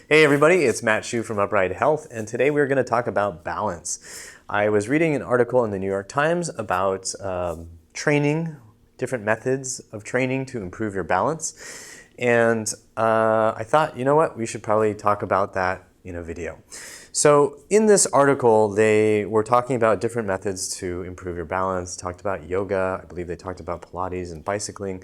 Hey everybody, it's Matt Hsu from Upright Health, and today we're going to talk about balance. I was reading an article in the New York Times about training, different methods of training to improve your balance, and I thought, you know what, we should probably talk about that in a video. So in this article, they were talking about different methods to improve your balance, talked about yoga, I believe they talked about Pilates and bicycling,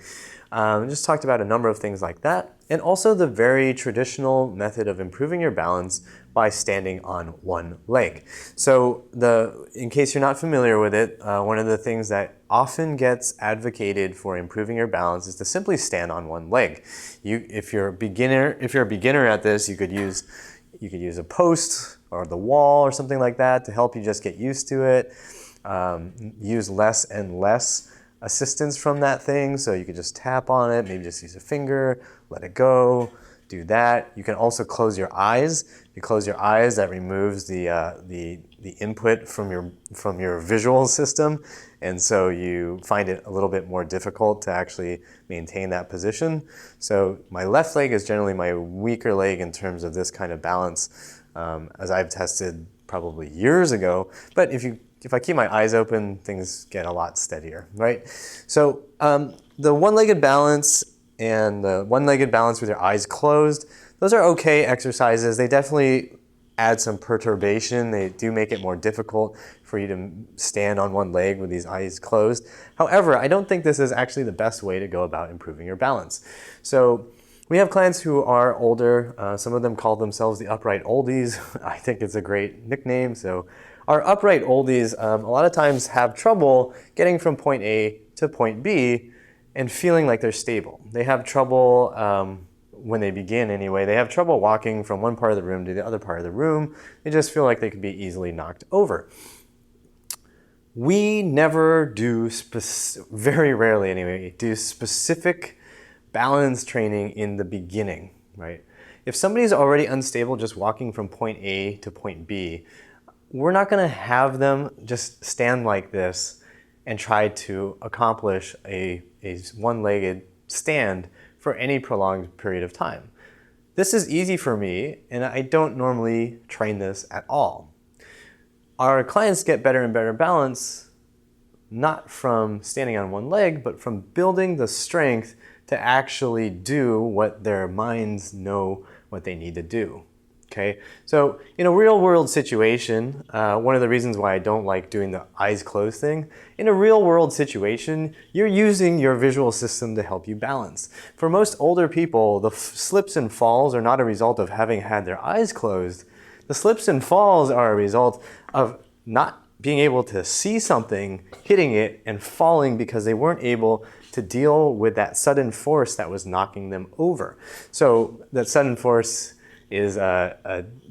just talked about a number of things like that, and also the very traditional method of improving your balance by standing on one leg. So in case you're not familiar with it, one of the things that often gets advocated for improving your balance is to simply stand on one leg. If you're a beginner at this, you could use a post or the wall or something like that to help you just get used to it. Use less and less assistance from that thing, so you could just tap on it, maybe just use a finger, let it go, do that. You can also close your eyes. If you close your eyes, that removes the input from your visual system, and so you find it a little bit more difficult to actually maintain that position. So my left leg is generally my weaker leg in terms of this kind of balance, as I've tested probably years ago. But if I keep my eyes open, things get a lot steadier, right? So the one-legged balance and the one-legged balance with your eyes closed, those are okay exercises. They definitely add some perturbation. They do make it more difficult for you to stand on one leg with these eyes closed. However, I don't think this is actually the best way to go about improving your balance. So we have clients who are older. Some of them call themselves the upright oldies. I think it's a great nickname. So our upright oldies a lot of times have trouble getting from point A to point B and feeling like they're stable. They have trouble, when they begin anyway, they have trouble walking from one part of the room to the other part of the room. They just feel like they could be easily knocked over. We never do, very rarely anyway, do specific balance training in the beginning, right? If somebody's already unstable just walking from point A to point B, we're not going to have them just stand like this and try to accomplish a one-legged stand for any prolonged period of time. This is easy for me, and I don't normally train this at all. Our clients get better and better balance not from standing on one leg, but from building the strength to actually do what their minds know what they need to do. Okay, so in a real-world situation, one of the reasons why I don't like doing the eyes closed thing, in a real-world situation, you're using your visual system to help you balance. For most older people, the slips and falls are not a result of having had their eyes closed. The slips and falls are a result of not being able to see something, hitting it, and falling because they weren't able to deal with that sudden force that was knocking them over. So that sudden force is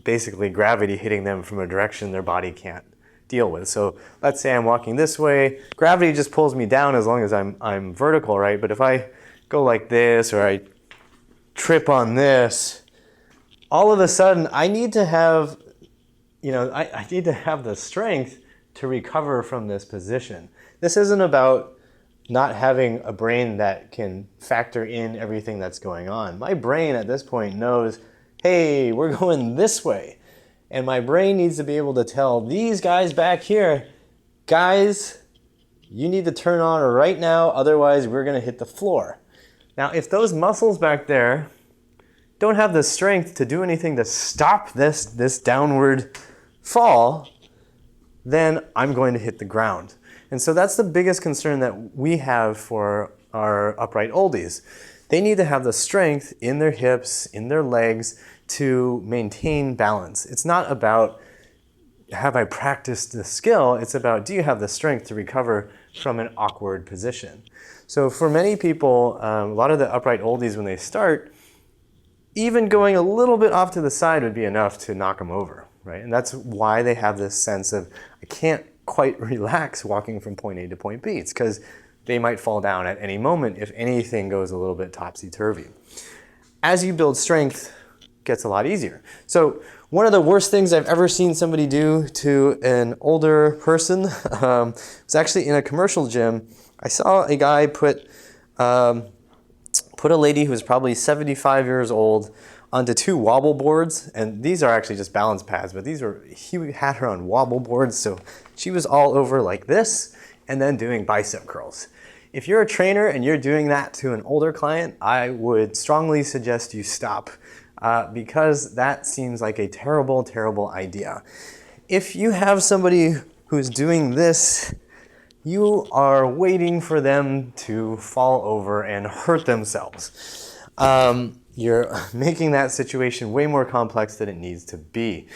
basically gravity hitting them from a direction their body can't deal with. So let's say I'm walking this way, gravity just pulls me down as long as I'm vertical, right? But if I go like this or I trip on this, all of a sudden I need to have, I need to have the strength to recover from this position. This isn't about not having a brain that can factor in everything that's going on. My brain at this point knows, hey, we're going this way. And my brain needs to be able to tell these guys back here, guys, you need to turn on right now, otherwise we're gonna hit the floor. Now, if those muscles back there don't have the strength to do anything to stop this downward fall, then I'm going to hit the ground. And so that's the biggest concern that we have for our upright oldies. They need to have the strength in their hips, in their legs, to maintain balance. It's not about, have I practiced the skill? It's about, do you have the strength to recover from an awkward position? So for many people, a lot of the upright oldies, when they start, even going a little bit off to the side would be enough to knock them over, right? And that's why they have this sense of, I can't quite relax walking from point A to point B. It's because they might fall down at any moment if anything goes a little bit topsy-turvy. As you build strength, it gets a lot easier. So one of the worst things I've ever seen somebody do to an older person was actually in a commercial gym. I saw a guy put a lady who was probably 75 years old onto 2 wobble boards, and these are actually just balance pads, but he had her on wobble boards, so she was all over like this, and then doing bicep curls. If you're a trainer and you're doing that to an older client, I would strongly suggest you stop, because that seems like a terrible, terrible idea. If you have somebody who's doing this, you are waiting for them to fall over and hurt themselves. You're making that situation way more complex than it needs to be.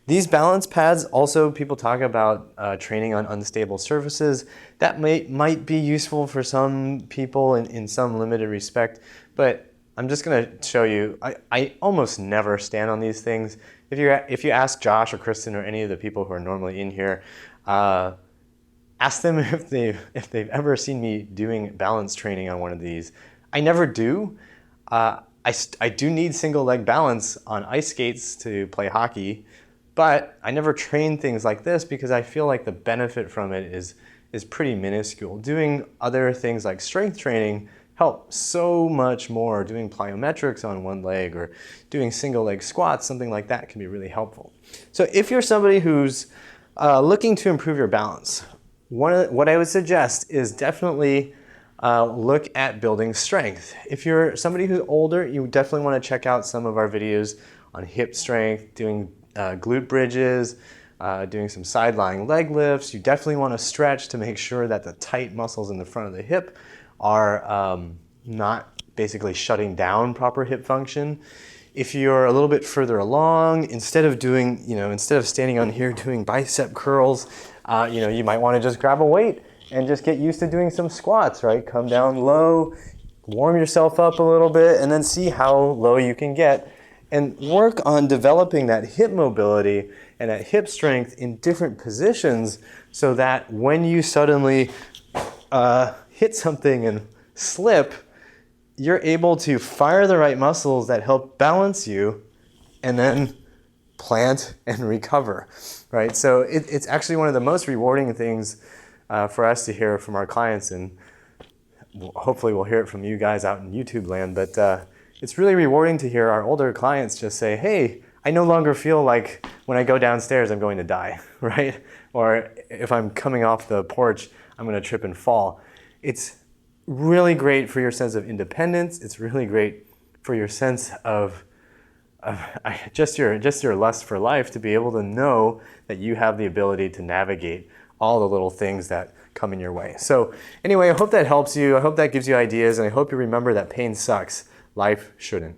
These balance pads, also people talk about training on unstable surfaces. That might be useful for some people in some limited respect, but I'm just gonna show you, I almost never stand on these things. If you ask Josh or Kristen or any of the people who are normally in here, ask them if they've ever seen me doing balance training on one of these. I never do. I do need single leg balance on ice skates to play hockey, but I never train things like this because I feel like the benefit from it is pretty minuscule. Doing other things like strength training help so much more. Doing plyometrics on one leg or doing single leg squats, something like that can be really helpful. So if you're somebody who's looking to improve your balance, what I would suggest is definitely look at building strength. If you're somebody who's older, you definitely want to check out some of our videos on hip strength, doing glute bridges, doing some side lying leg lifts. You definitely want to stretch to make sure that the tight muscles in the front of the hip are not basically shutting down proper hip function. If you're a little bit further along, instead of standing on here doing bicep curls, you might want to just grab a weight and just get used to doing some squats, right? Come down low, warm yourself up a little bit, and then see how low you can get. And work on developing that hip mobility and that hip strength in different positions so that when you suddenly hit something and slip, you're able to fire the right muscles that help balance you and then plant and recover, right? So it's actually one of the most rewarding things for us to hear from our clients, and hopefully we'll hear it from you guys out in YouTube land, but it's really rewarding to hear our older clients just say, hey, I no longer feel like when I go downstairs I'm going to die, right? Or if I'm coming off the porch, I'm going to trip and fall. It's really great for your sense of independence. It's really great for your sense of just your lust for life, to be able to know that you have the ability to navigate all the little things that come in your way. So anyway, I hope that helps you. I hope that gives you ideas, and I hope you remember that pain sucks. Life shouldn't.